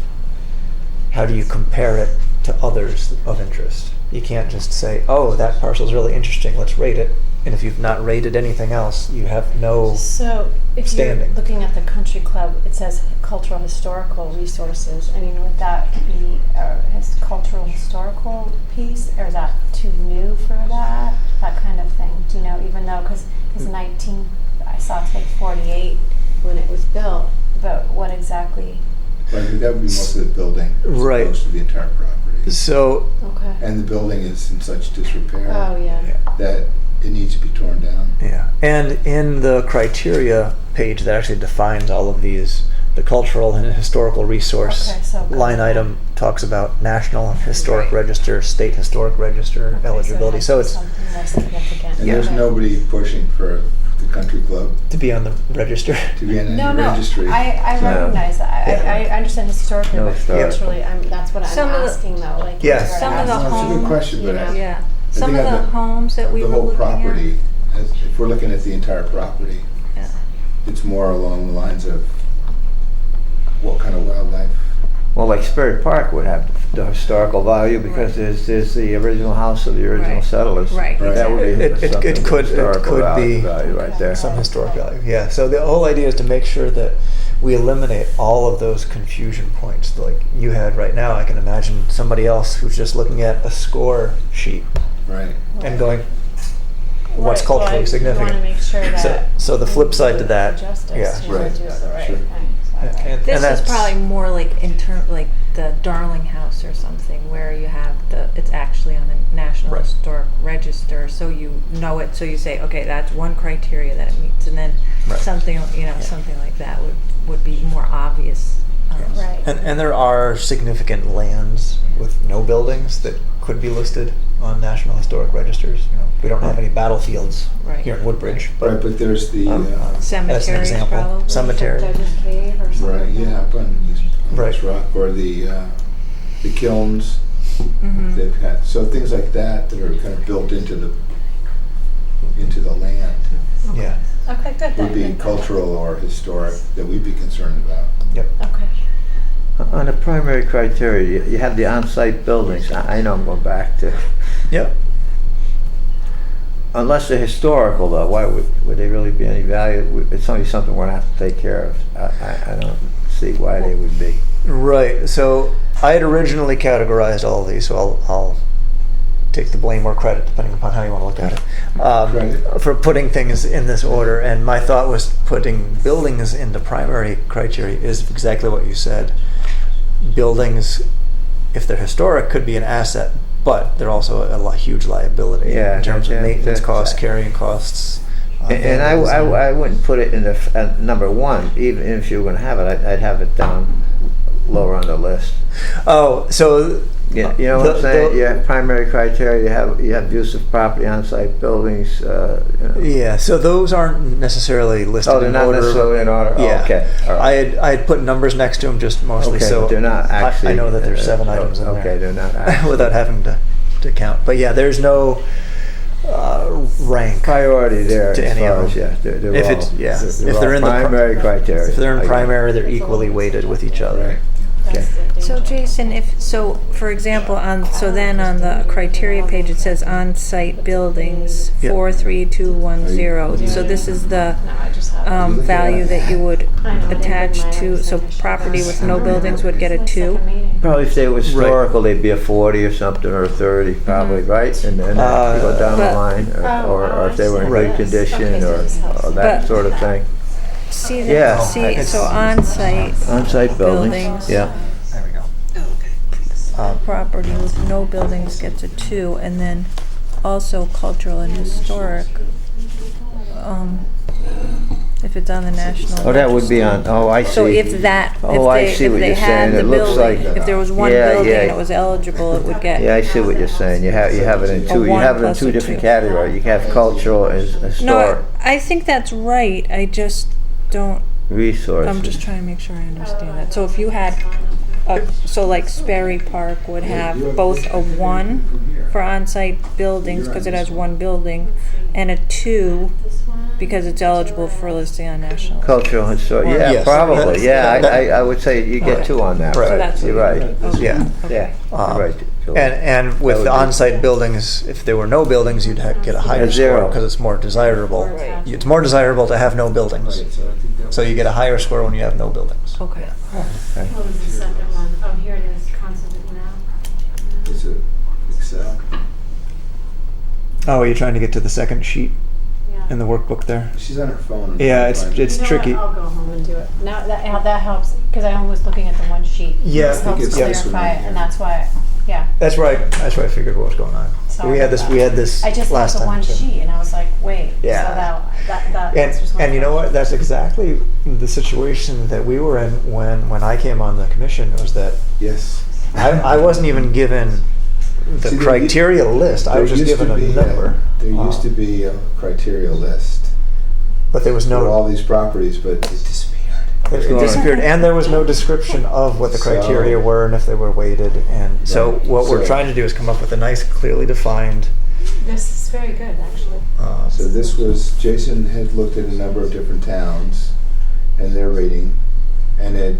how do you compare it to others of interest? You can't just say, oh, that parcel's really interesting, let's rate it. And if you've not rated anything else, you have no So if standing. you're looking at the country club, it says cultural historical resources. I mean, would that be a cultural historical piece, or is that too new for that? That kind of thing. Do you know? Even though, because it's 19, I saw it's like 48 when it was built. But what exactly? Right, but that would be most of the building, as Right. opposed to the entire property. So, Okay. And the building is in such disrepair Oh yeah. that it needs to be torn down. yeah. And in the criteria page that actually defines all of these, the cultural and historical resource Okay, so good. line item talks about National Historic Right. Register, State Historic Register Okay, eligibility. So it has it's to be something more significant. And there's Okay. nobody pushing for the country club to be on the register. to be in any No, registry. I No. recognize that. Yeah. I understand historically, No but historical. culturally, that's what I'm Some of the- asking though. Like, Yes. where Some to of the ask. No, it's a good home- question, but you know. Yeah. I Some think of the homes that we the were whole looking property, if we're looking at the entire property, at. Yeah. it's more along the lines of what kind of wildlife. Well, like Sperry Park would have the historical value because there's the original house of the original Right. settlers. Right, That would be exactly. It something could historical be value right there. Some historic value. Yeah. So the whole idea is to make sure that we eliminate all of those confusion points like you had right now. I can imagine somebody else who's just looking at a score sheet Right. and going, what's Right, culturally well, significant? You want to make sure that. So the flip side to we that, do justice, yeah. you wanna Right. do the right Sure. thing. So, right. And This is that's probably more like like the Darling House or something, where you have it's actually on the National Right. Historic Register, so you know it. So you say, okay, that's one criteria that it meets, and then Right. something something like that would be more obvious. Right. And there are significant lands with no buildings that could be listed on National Historic Registers. We don't have any battlefields Right. here in Woodbridge, Right, but there's the, Cemeteries, That's an example. probably. Cemetery. Judge's Cave or something. right, yeah, up on Right. West Rock, or the kilns. Mhm. They've had, so things like that are kind of built into the land Yeah. Okay, good. would be then. cultural or historic that we'd be concerned about. Yep. Okay. On the primary criteria, you have the on-site buildings. I know I'm going back to, Yep. unless they're historical though, why would they really be any value? It's only something we're going to have to take care of. I don't see why they would be. Right. So I had originally categorized all of these, so I'll take the blame or credit, depending upon how you want to look at it, Credit. for putting things in this order. And my thought was putting buildings into primary criteria is exactly what you said. Buildings, if they're historic, could be an asset, but they're also a huge liability Yeah, in terms of yeah, maintenance that's costs, right. carrying costs. And I wouldn't put it in the number one, even if you were going to have it. I'd have it down lower on the list. Oh, so Yeah, you know what I'm saying? You have primary criteria. You have use of property, on-site buildings. Yeah, so those aren't necessarily listed Oh, they're in not order. necessarily in order. Yeah. Oh, okay. All right. I had put numbers next to them just mostly Okay, so but they're not actually. I know that there's 7 items in there. Okay, they're not actually. without having to count. But yeah, there's no rank. Priority there to as any far of as, them. yeah, they're If all, it's- yeah, they're if they're all in the primary criteria. If they're I in get it. primary, they're equally weighted with each other. Right. Okay. So Jason, for example, then on the criteria page, it says on-site buildings, Yep. 43210. So this is the No, I just have. value that you would I know, they attach did mine to, on so Sunday. property with no buildings would get a 2. Probably if they were historical, they'd be a 40 or something, or a 30, probably, right? And then you go down the But- line, or if they were in Right. good condition, Okay, so or this helps. that But- sort of thing. See, Yeah. so on-site On-site buildings, Buildings. yeah. There we go. Oh, okay. property with no buildings gets a 2, and then also cultural and historic. If it's on the national. Oh, that would be on, oh, I see. So if that, Oh, I if see what they you're had saying. the It looks like, building, if there was one Yeah, building yeah. and it was eligible, it would get. yeah, I see what you're saying. You have it in two, you one have it in plus two a different two. categories. You have cultural and historic No, I think that's right. I just don't. resources. I'm just trying to make sure I understand that. So if you had, so like Sperry Park would have both a 1 for on-site buildings, because it has one building, and a 2 because it's eligible for listing on national. Cultural and historic, yeah, Yes. probably, yeah, That- I would say you get 2 on that, Right. So that's you're what right. Okay. Yeah. Yeah, Um, you're right. Joel. And with That the would be- on-site buildings, if there were no buildings, you'd get a higher A zero. score because it's more desirable. Right. It's more desirable to have no buildings. So you get a higher score when you have no buildings. Okay. What was the second one? Oh, here it is, concept now. Is it Excel? Oh, are you trying to get to the second sheet Yeah. in the workbook there? She's on her phone. Yeah, it's You know tricky. what? I'll go home and do it. Now that helps, because I was looking at the one sheet. Yeah. This I think helps it's this one clarify right it, here. and that's why, yeah. That's right. That's why I figured what was going on. Sorry We had about this. that. We had this I just got last the time one too. sheet, and I was like, wait. Yeah. So that's just And you know what? That's exactly the situation that we were in when I came on the commission. Was that Yes. I wasn't even given the See, there criteria list. I was just given a number. There used to be a criteria list But there was for all no. these properties, but it disappeared. It disappeared, and there was no description of what the criteria So- were and if they were weighted. And so Right. what we're So- trying to do is come up with a nice, clearly defined. This is very good, actually. So this was, Jason had looked at a number of different towns and their rating, and had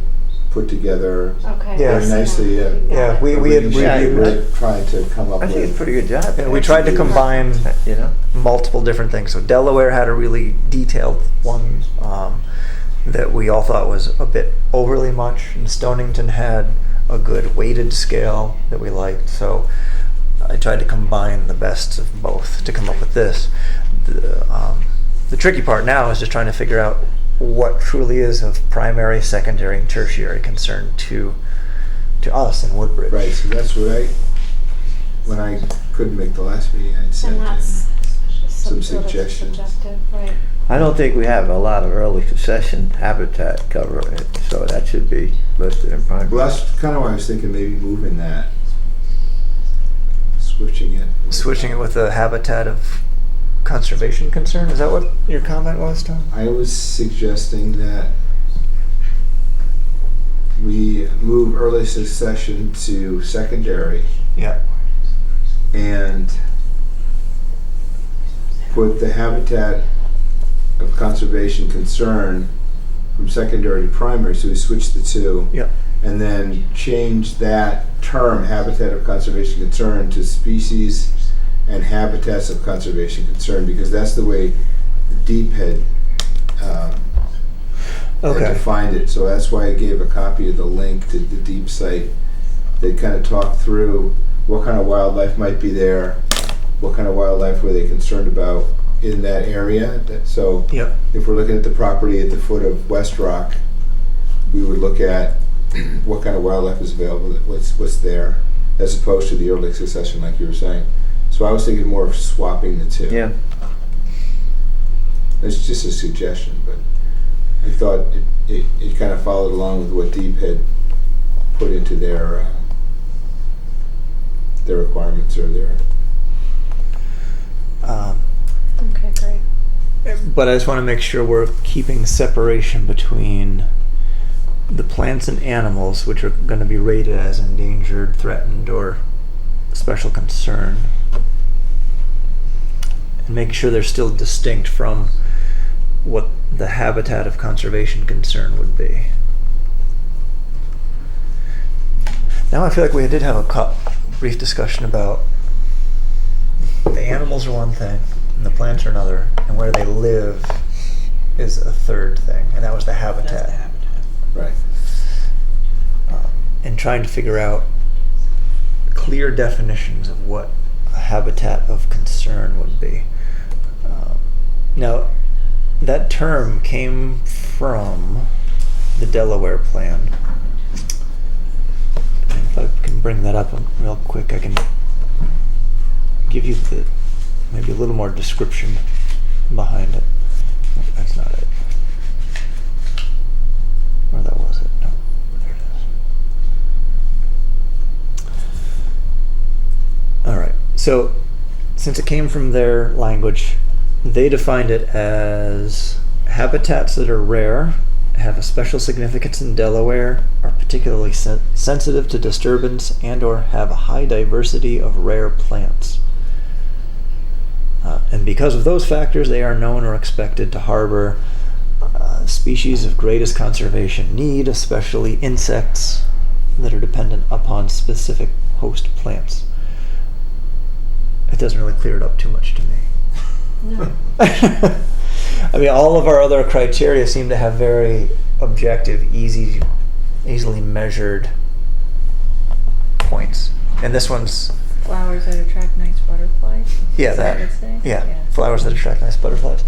put together Okay. Yeah. very nicely. Yeah, we had Yeah, reviewed. We're trying to come up I think it's a with. pretty good job. And we tried to combine You know? multiple different things. So Delaware had a really detailed one that we all thought was a bit overly much, and Stonington had a good weighted scale that we liked. So I tried to combine the best of both to come up with this. The tricky part now is just trying to figure out what truly is of primary, secondary, and tertiary concern to us in Woodbridge. Right, so that's what when I couldn't make the last meeting, I'd sent And that's in some sort of suggestions. subjective, right? I don't think we have a lot of early succession habitat cover, so that should be listed in primary. Well, that's kind of why I was thinking maybe moving that, switching it. Switching it with the habitat of conservation concern. Is that what your comment was, Tom? I was suggesting that we move early succession to secondary Yeah. and put the habitat of conservation concern from secondary to primary, so we switch the two. Yeah. And then change that term, habitat of conservation concern, to species and habitats of conservation concern, because that's the way Deep had Okay. defined it. So that's why I gave a copy of the link to the Deep site. They kind of talked through what kind of wildlife might be there, what kind of wildlife were they concerned about in that area. So Yep. if we're looking at the property at the foot of West Rock, we would look at what kind of wildlife is available, what's there, as opposed to the early succession, like you were saying. So I was thinking more of swapping the two. Yeah, It's just a suggestion, but I thought it kind of followed along with what Deep had put into their requirements or their. Okay, great. But I just want to make sure we're keeping separation between the plants and animals, which are going to be rated as endangered, threatened, or special concern, and make sure they're still distinct from what the habitat of conservation concern would be. Now I feel like we did have a brief discussion about the animals are one thing and the plants are another, and where they live is a third thing, and that was the habitat. That's the habitat. Right. And trying to figure out clear definitions of what a habitat of concern would be. Now, that term came from the Delaware plan. And if I can bring that up real quick, I can give you maybe a little more description behind it. That's not it. So, since it came from their language, they defined it as habitats that are rare, have a special significance in Delaware, are particularly sensitive to disturbance, and/or have a high diversity of rare plants. And because of those factors, they are known or expected to harbor species of greatest conservation need, especially insects that are dependent upon specific host plants. It doesn't really clear it up too much to me. No. I mean, all of our other criteria seem to have very objective, easily measured points. And this one's, Flowers that attract nice butterflies. yeah, Is that, what it's saying? yeah, flowers that attract nice butterflies.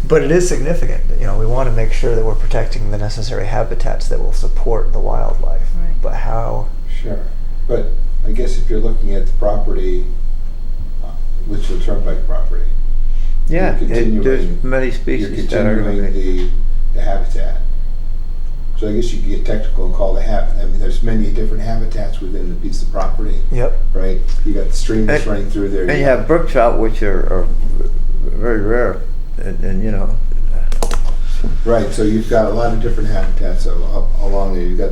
But it is significant. You know, we want to make sure that we're protecting the necessary habitats that will support the wildlife. Right. But how? Sure, but I guess if you're looking at the property, Litchfield Turnpike property, Yeah, You're continuing- there's many you're species that are. continuing the habitat. So I guess you could get technical and call I mean, there's many different habitats within the piece of property, Yep. right? You got the stream that's And- running through there. And you have brook trout, which are very rare, and you know. Right, so you've got a lot of different habitats along there. You've got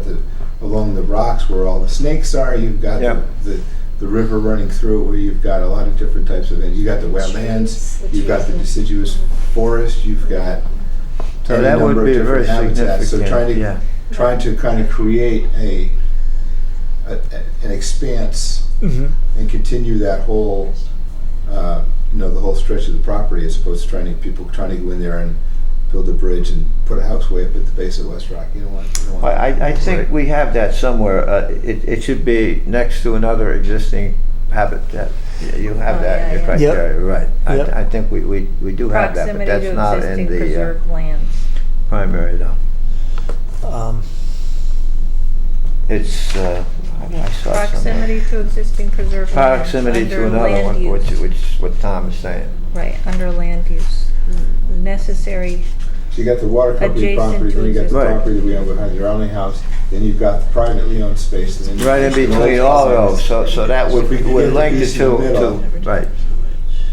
along the rocks where all the snakes are. You've got Yeah. the river running through where you've got a lot of different types of, you got the wetlands, you've got the deciduous forest, you've got So any that would number of be different very habitats. So significant, trying to kind of create an expanse Mm-hmm. and continue that whole, the whole stretch of the property, as opposed to people trying to go in there and build a bridge and put a house way up at the base of West Rock. You don't want. I think we have that somewhere. It should be next to another existing habitat. You have Oh, that in your yeah. criteria, right? Yep. I think we do have that, but Proximity that's to not in existing the preserved lands. primary though. It's, I saw Proximity to existing preserved lands. proximity to under another land one, use. which what Tom is saying. Right, under land use. Necessary, So you got the water company Adjacent property, to then you got the existing. property that we own behind your only house, then you've got the privately owned space, and then Right in between all those, so that So if we could would get the link the piece in the two, middle. right,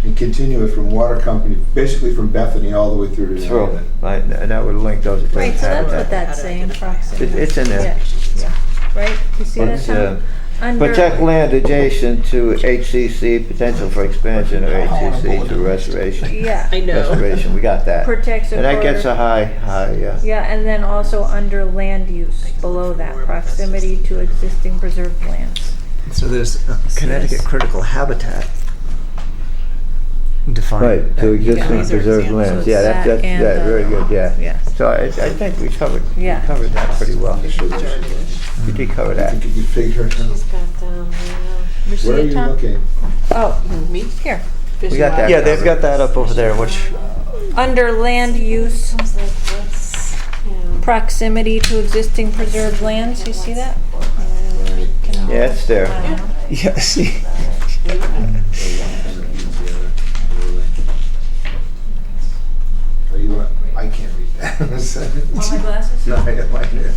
and continue it from water company, basically from Bethany all the way through to the through, island. right, and that would link those two right, so that's what habitats. that's saying, proximity. It's in there. Yeah, yeah, right, you see that, It's, Tom? Under, protect land adjacent to HCC, potential for expansion of HCC to restoration. yeah, I know. Restoration, we got that. protects a And that gets quarter- a high, Yeah, and then also under land use, below that, proximity to existing preserved lands. So there's a Connecticut critical habitat defined. right, to existing these are preserved examples. lands, yeah, That that's, and, yeah, very good, yeah. Yeah. So I think we covered Yeah. that pretty well. Sure, there's- We did cover I that. think you could figure it out. You see Where are it, you Tom? looking? Oh, Me? here. We got that. Yeah, they've got that up over there, which, Under land use, proximity to existing preserved lands, you see that? Yeah, it's there. yeah, see, Are you? I can't read that. My glasses? No, I have mine here.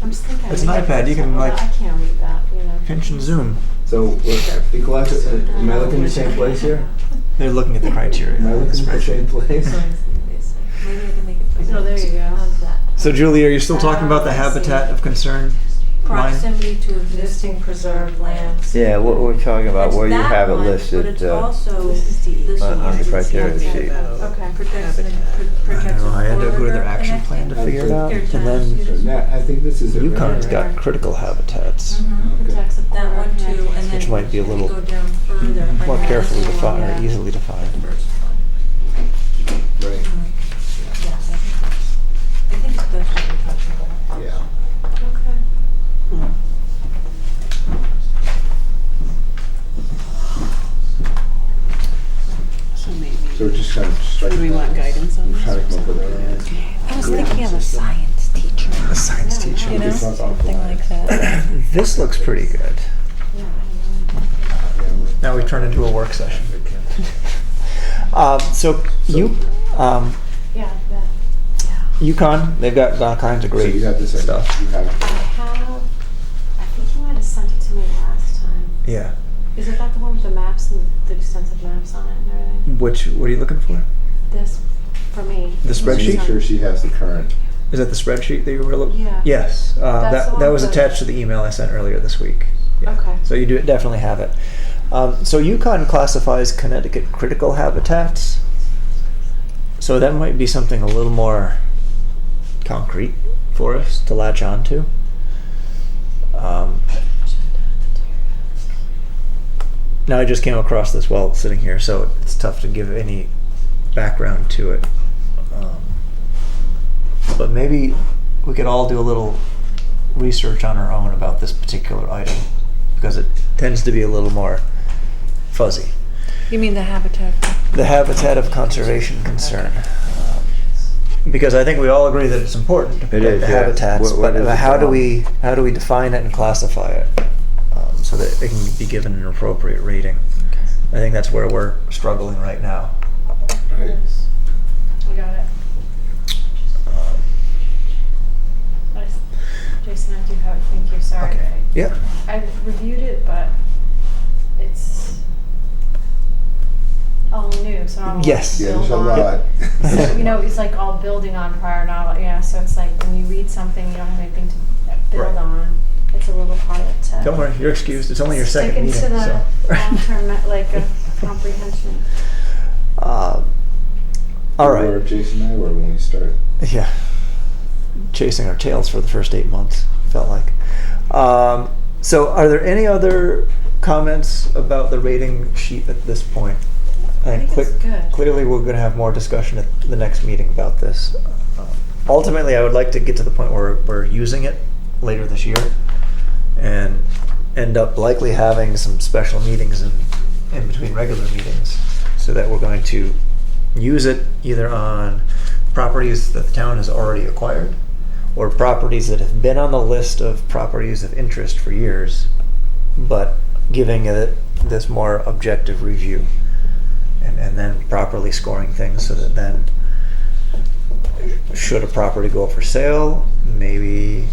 I'm just thinking. It's an iPad, you can, like, I can't read that, you know. pinch and zoom. So, Nicholas, am I looking in the same place here? They're looking at the criteria. Am I looking in the same place? Oh, there you go. How's that? So Julie, are you still talking about the habitat of concern line? Proximity to existing preserved lands. Yeah, what we're talking about, where you It's have it that one, listed, But it's also this on one. the criteria sheet. Okay. Protects I don't know, I had to go to their action plan to figure it out, and So then now, I think this is it. Yukon's right? got critical habitats, Protects the That one corner too, and then. Which might be a if you little go down further, more under carefully this one, defined, or easily defined. first one. Right, Yeah, I think that's what we're talking about. yeah. Okay. So maybe, So we're just kind of do striking. we want guidance on We're trying to this? come up with our own. I was thinking of a science teacher, A science teacher. you know, It's not something offline. like that. This looks pretty good. Now we turn into a work session. So you, Yeah, that. Yukon, they've got all kinds of So great you have this stuff. You have I it. have, I think you might have sent it to me last time. Yeah. Is it that the one with the maps and the extensive maps on it and everything? What are you looking for? This, for me. The Make spreadsheet? sure she has the current. Is that the spreadsheet that you were looking? Yeah. Yes, That's the that one was that- attached to the email I sent earlier this week. Yeah. Okay. So you do definitely have it. So Yukon classifies Connecticut critical habitats. So that might be something a little more concrete for us to latch on to. Now I just came across this while sitting here, so it's tough to give any background to it. But maybe we could all do a little research on our own about this particular item, because it tends to be a little more fuzzy. You mean the habitat? The habitat of conservation concern. Because I think we all agree that it's important to protect is, the yeah. habitats, What but is it how do for? we define it and classify it so that it can be given an appropriate rating? I think that's where we're struggling right now. Right. I got it. Jason, I do have it. Thank you. Sorry. Okay. Yeah. I reviewed it, but it's all new, so I don't know Yes. what to Yeah, build there's a on. lot. So, you know, it's like all building on prior knowledge. Yeah, so it's like when you read something, you don't have anything to build Right. on. It's a little harder to. Don't worry, you're excused. It's only your stick second into meeting, the so. long-term, like a comprehension. All Where right. Jason and I were when we started. Yeah. Chasing our tails for the first 8 months, felt like. So are there any other comments about the rating sheet at this point? I think it's good. Clearly, we're going to have more discussion at the next meeting about this. Ultimately, I would like to get to the point where we're using it later this year and end up likely having some special meetings in between regular meetings, so that we're going to use it either on properties that the town has already acquired or properties that have been on the list of properties of interest for years, but giving it this more objective review and then properly scoring things so that then should a property go up for sale, maybe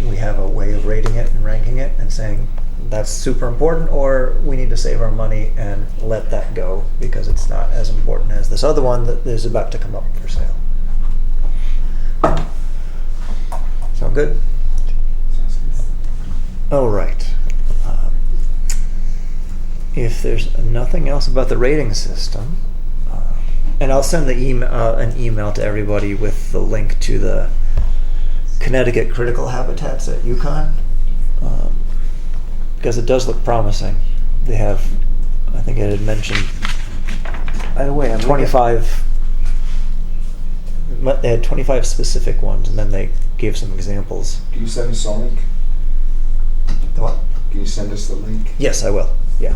we have a way of rating it and ranking it and saying that's super important, or we need to save our money and let that go because it's not as important as this other one that is about to come up for sale. Sound good? Sounds good. All right. If there's nothing else about the rating system, and I'll send the an email to everybody with the link to the Connecticut critical habitats at Yukon, because it does look promising. They have, I think it had mentioned, By the way, I'm 25. They had 25 specific ones, and then they gave some examples. Can you send us a link? The what? Can you send us the link? Yes, I will. Yeah.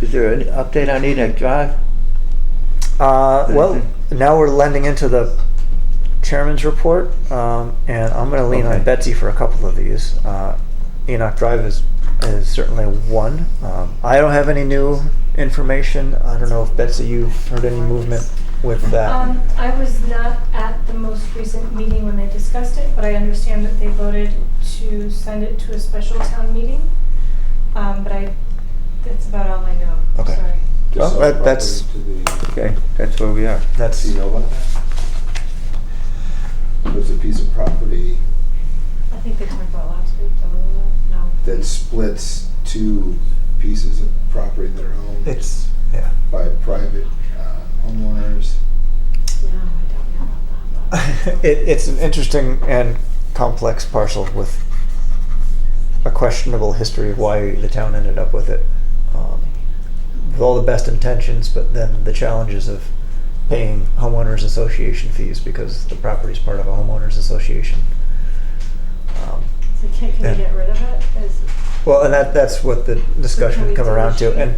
Is there an update on Enoch Drive? Well, now we're lending into the chairman's report, and I'm going to lean on Okay. Betsy for a couple of these. Enoch Drive is certainly one. I don't have any new information. I don't know if Betsy, you've heard any movement with that. I was not at the most recent meeting when they discussed it, but I understand that they voted to send it to a special town meeting. But that's about all I know. Okay. Sorry. To Well, sell that's- property to the, Okay, that's where we are. That's do you know about that? There's a piece of property I think they talked about last week, though. No. that splits two pieces of property that are owned it's yeah. by private homeowners. No, I don't know about that. It's an interesting and complex parcel with a questionable history of why the town ended up with it. With all the best intentions, but then the challenges of paying homeowners association fees because the property is part of a homeowners association. So can Yeah. you get rid of it? Well, and that's what the discussion Can we come do a around to. sheet And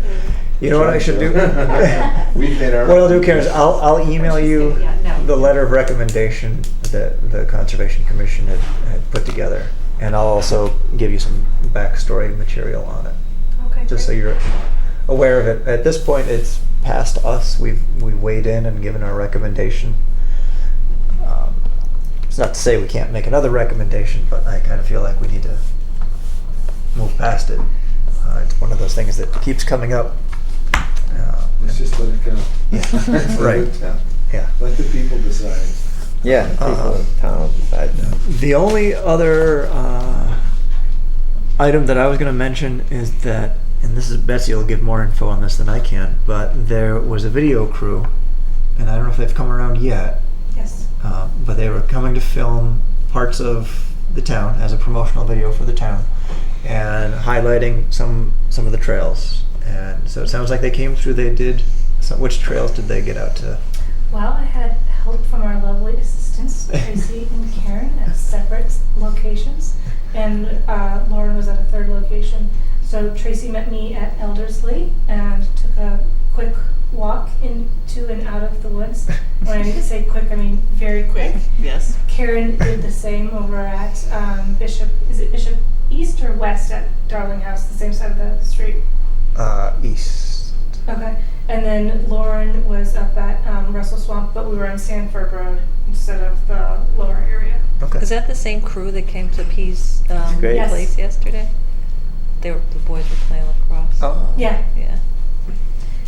you know what I should do? We've made our. What I'll do, Karen, is I'll email you Yeah, no. the letter of recommendation that the Conservation Commission had put together, and I'll also give you some backstory material on it, Okay. just so great. you're aware of it. At this point, it's past us. We weighed in and given our recommendation. It's not to say we can't make another recommendation, but I kind of feel like we need to move past it. It's one of those things that keeps coming up. Let's just let it go. Yeah. Right. Yeah. Let the people decide. Yeah, people in town decide that. The only other item that I was going to mention is that, and this is Betsy will give more info on this than I can, but there was a video crew, and I don't know if they've come around yet, Yes. but they were coming to film parts of the town as a promotional video for the town and highlighting some of the trails. And so it sounds like they came through. They did. Which trails did they get out to? Well, I had help from our lovely assistants, Tracy and Karen, at separate locations, and Lauren was at a third location. So Tracy met me at Eldersley and took a quick walk into and out of the woods. When I say quick, I mean very quick. Yes. Karen did the same over at Bishop East or West at Darling House, the same side of the street? East. Okay. And then Lauren was up at Russell Swamp, but we were on Sanford Road instead of the lower area. Okay. Is that the same crew that came to P's great. Yes. place yesterday? The boys were playing lacrosse. Oh. Yeah. Yeah.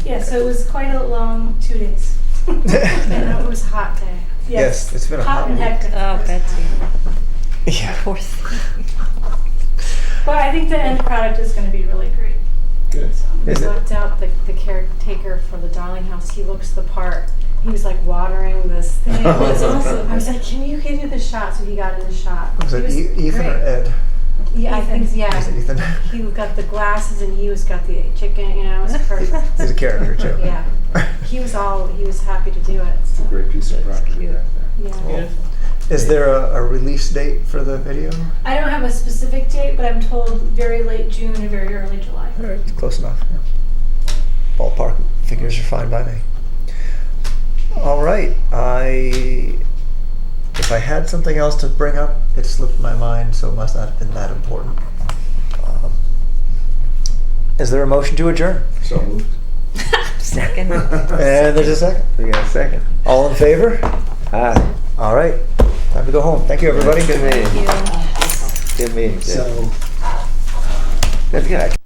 Yeah, so it was quite a long 2 days. And it was a hot day. Yes, it's been a hot and week. hectic. Oh, Betsy. Yeah. Poor thing. But I think the end product is going to be really great. Good. We Is it? looked out the caretaker for the Darling House. He looks the part. He was like watering this thing. It was awesome. I was like, can you get into the shot? So he got in the shot. Was it He Ethan or great. Ed? Yeah, I think, Was it yeah. Ethan? He got the glasses and he was got the chicken, you know, it was perfect. He's a character too. Yeah. He was happy to do it. It's a great piece of That's property cute. back there. Yeah. Beautiful. Is there a release date for the video? I don't have a specific date, but I'm told very late June or very early July. All right, close enough. Yeah. Ballpark figures are fine by me. All right, if I had something else to bring up, it slipped my mind, so it must not have been that important. Is there a motion to adjourn? So moved. Second. And there's a second. We got a second. All in favor? Aye. All right, time to go home. Thank you, everybody. Good meeting. Thank you. Good meeting. Jim. So. That's good.